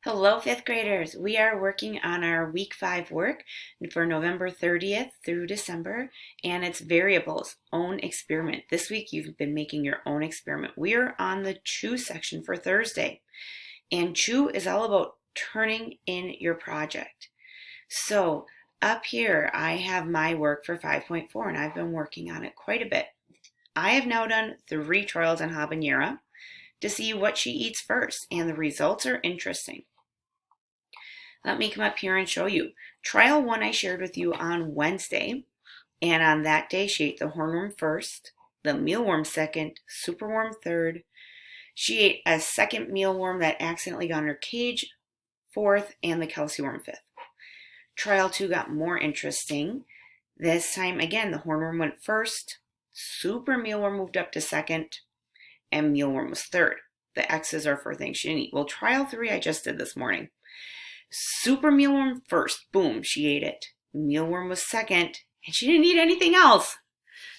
Hello, fifth graders. We are working on our week 5 work for November 30th through December, and it's variables, own experiment. This week you've been making your own experiment. We are on the chew section for Thursday, and chew is all about turning in your project. So up here, I have my work for 5.4, and I've been working on it quite a bit. I have now done 3 trials on habanera to see what she eats first, and the results are interesting. Let me come up here and show you. Trial 1 I shared with you on Wednesday, and on that day she ate the hornworm first, the mealworm second, superworm third. She ate a second mealworm that accidentally got in her cage fourth, and the calciworm fifth. Trial 2 got more interesting. This time again the hornworm went first, super mealworm moved up to second, and mealworm was third. The X's are for things she didn't eat. Well, trial 3 I just did this morning. Super mealworm first, boom, she ate it. Mealworm was second, and she didn't eat anything else.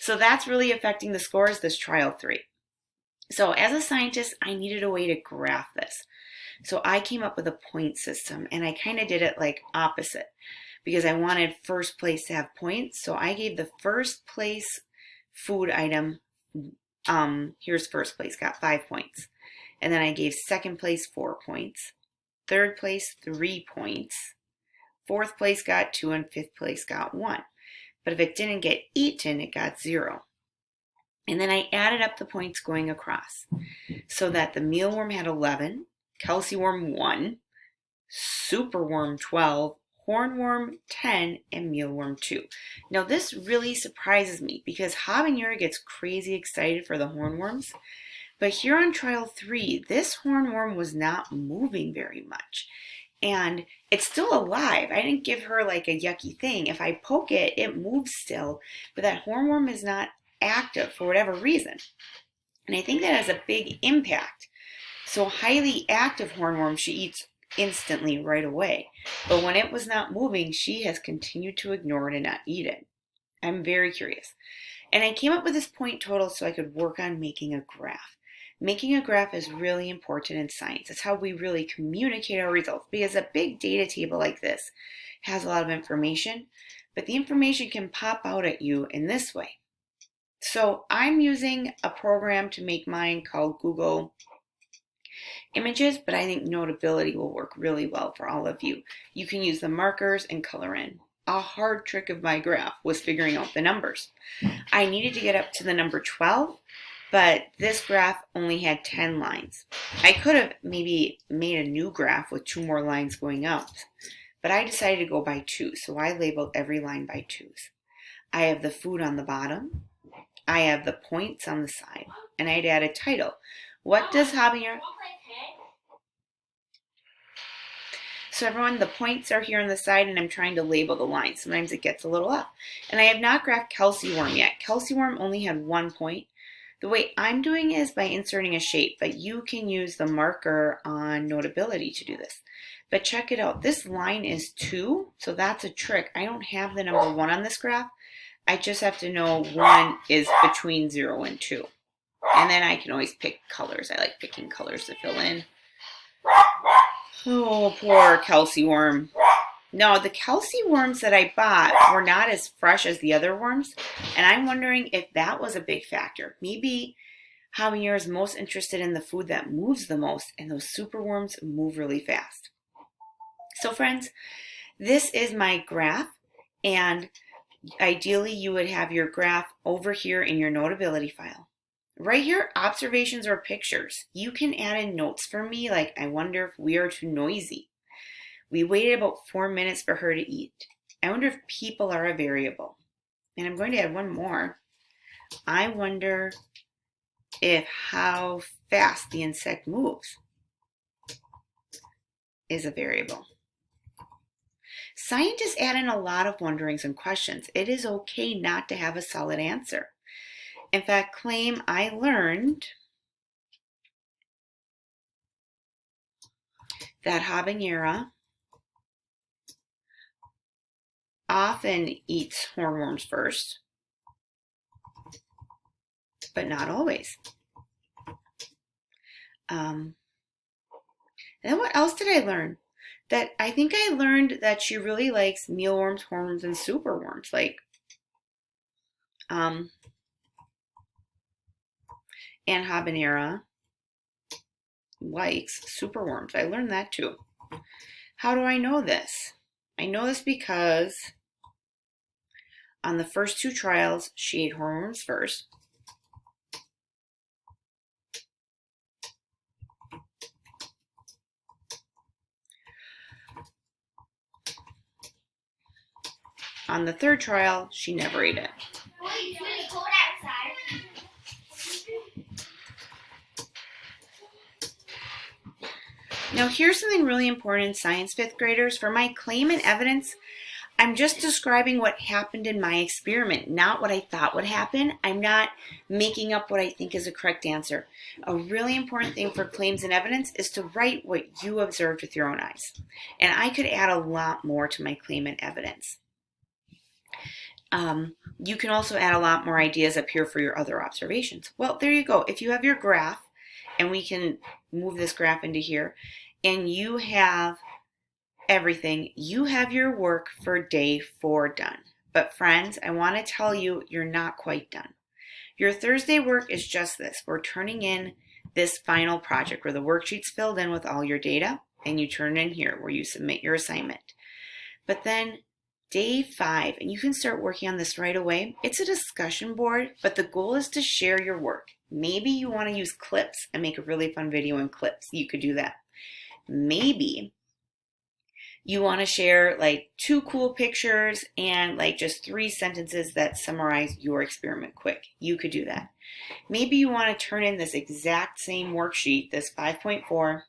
So that's really affecting the scores this trial 3. So as a scientist, I needed a way to graph this. So I came up with a point system, and I kind of did it like opposite because I wanted first place to have points. So I gave the first place food item, here's first place, got 5 points. And then I gave second place 4 points. Third place, 3 points. Fourth place got 2, and fifth place got 1. But if it didn't get eaten, it got 0. And then I added up the points going across so that the mealworm had 11, calciworm 1, superworm 12, hornworm 10, and mealworm 2. Now this really surprises me because habanera gets crazy excited for the hornworms. But here on trial 3, this hornworm was not moving very much. And it's still alive. I didn't give her like a yucky thing. If I poke it, it moves still. But that hornworm is not active for whatever reason. And I think that has a big impact. So highly active hornworm, she eats instantly right away. But when it was not moving, she has continued to ignore it and not eat it. I'm very curious. And I came up with this point total so I could work on making a graph. Making a graph is really important in science. It's how we really communicate our results because a big data table like this has a lot of information, but the information can pop out at you in this way. So I'm using a program to make mine called Google Images, but I think Notability will work really well for all of you. You can use the markers and color in. A hard trick of my graph was figuring out the numbers. I needed to get up to the number 12, but this graph only had 10 lines. I could have maybe made a new graph with 2 more lines going up, but I decided to go by 2, so I labeled every line by 2s. I have the food on the bottom, I have the points on the side, and I'd add a title. What does habanera... So everyone, the points are here on the side, and I'm trying to label the lines. Sometimes it gets a little up. And I have not graphed calciworm yet. Calciworm only had 1 point. The way I'm doing is by inserting a shape, but you can use the marker on Notability to do this. But check it out. This line is 2, so that's a trick. I don't have the number 1 on this graph. I just have to know 1 is between 0 and 2. And then I can always pick colors. I like picking colors to fill in. Oh, poor calciworm. No, the calciworms that I bought were not as fresh as the other worms, and I'm wondering if that was a big factor. Maybe habanera is most interested in the food that moves the most, and those superworms move really fast. So friends, this is my graph, and ideally you would have your graph over here in your Notability file. Right here, observations or pictures. You can add in notes for me, like I wonder if we are too noisy. We waited about 4 minutes for her to eat. I wonder if people are a variable. And I'm going to add one more. I wonder if how fast the insect moves is a variable. Scientists add in a lot of wonderings and questions. It is okay not to have a solid answer. In fact, claim I learned that habanera often eats hornworms first, but not always. And then what else did I learn? That I think I learned that she really likes mealworms, hornworms, and superworms. Like, and habanera likes superworms. I learned that too. How do I know this? I know this because on the first 2 trials, she ate hornworms first. On the 3rd trial, she never ate it. It's really cold outside. Now here's something really important in science, 5th graders. For my claim and evidence, I'm just describing what happened in my experiment, not what I thought would happen. I'm not making up what I think is a correct answer. A really important thing for claims and evidence is to write what you observed with your own eyes. And I could add a lot more to my claim and evidence. You can also add a lot more ideas up here for your other observations. Well, there you go. If you have your graph, and we can move this graph into here, and you have everything, you have your work for day 4 done. But friends, I want to tell you, you're not quite done. Your Thursday work is just this. We're turning in this final project where the worksheet's filled in with all your data, and you turn it in here where you submit your assignment. But then day 5, and you can start working on this right away. It's a discussion board, but the goal is to share your work. Maybe you want to use clips and make a really fun video in clips. You could do that. Maybe you want to share like 2 cool pictures and like just 3 sentences that summarize your experiment quick. You could do that. Maybe you want to turn in this exact same worksheet, this 5.4.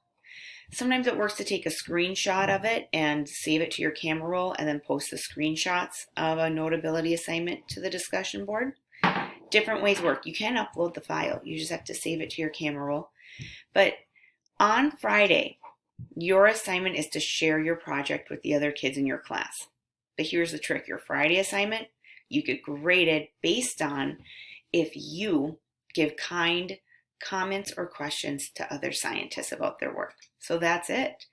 Sometimes it works to take a screenshot of it and save it to your camera roll and then post the screenshots of a Notability assignment to the discussion board. Different ways work. You can upload the file. You just have to save it to your camera roll. But on Friday, your assignment is to share your project with the other kids in your class. But here's the trick. Your Friday assignment, you get graded based on if you give kind comments or questions to other scientists about their work. So that's it.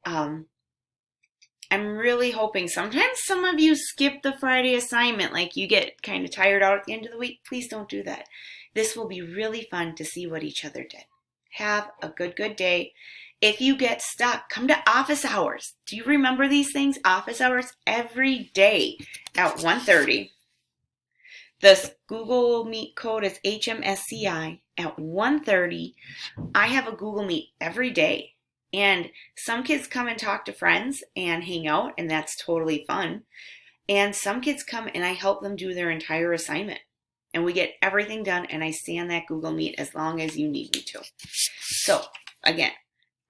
I'm really hoping, sometimes some of you skip the Friday assignment, like you get kind of tired out at the end of the week. Please don't do that. This will be really fun to see what each other did. Have a good day. If you get stuck, come to office hours. Do you remember these things? Office hours every day at 1:30. The Google Meet code is HMSCI at 1:30. I have a Google Meet every day. And some kids come and talk to friends and hang out, and that's totally fun. And some kids come and I help them do their entire assignment. And we get everything done, and I stay on that Google Meet as long as you need me to. So, again,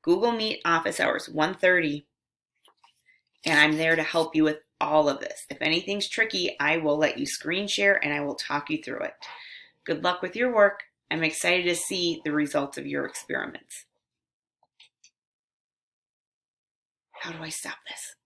Google Meet office hours, 1:30. And I'm there to help you with all of this. If anything's tricky, I will let you screen share and I will talk you through it. Good luck with your work. I'm excited to see the results of your experiments. How do I stop this?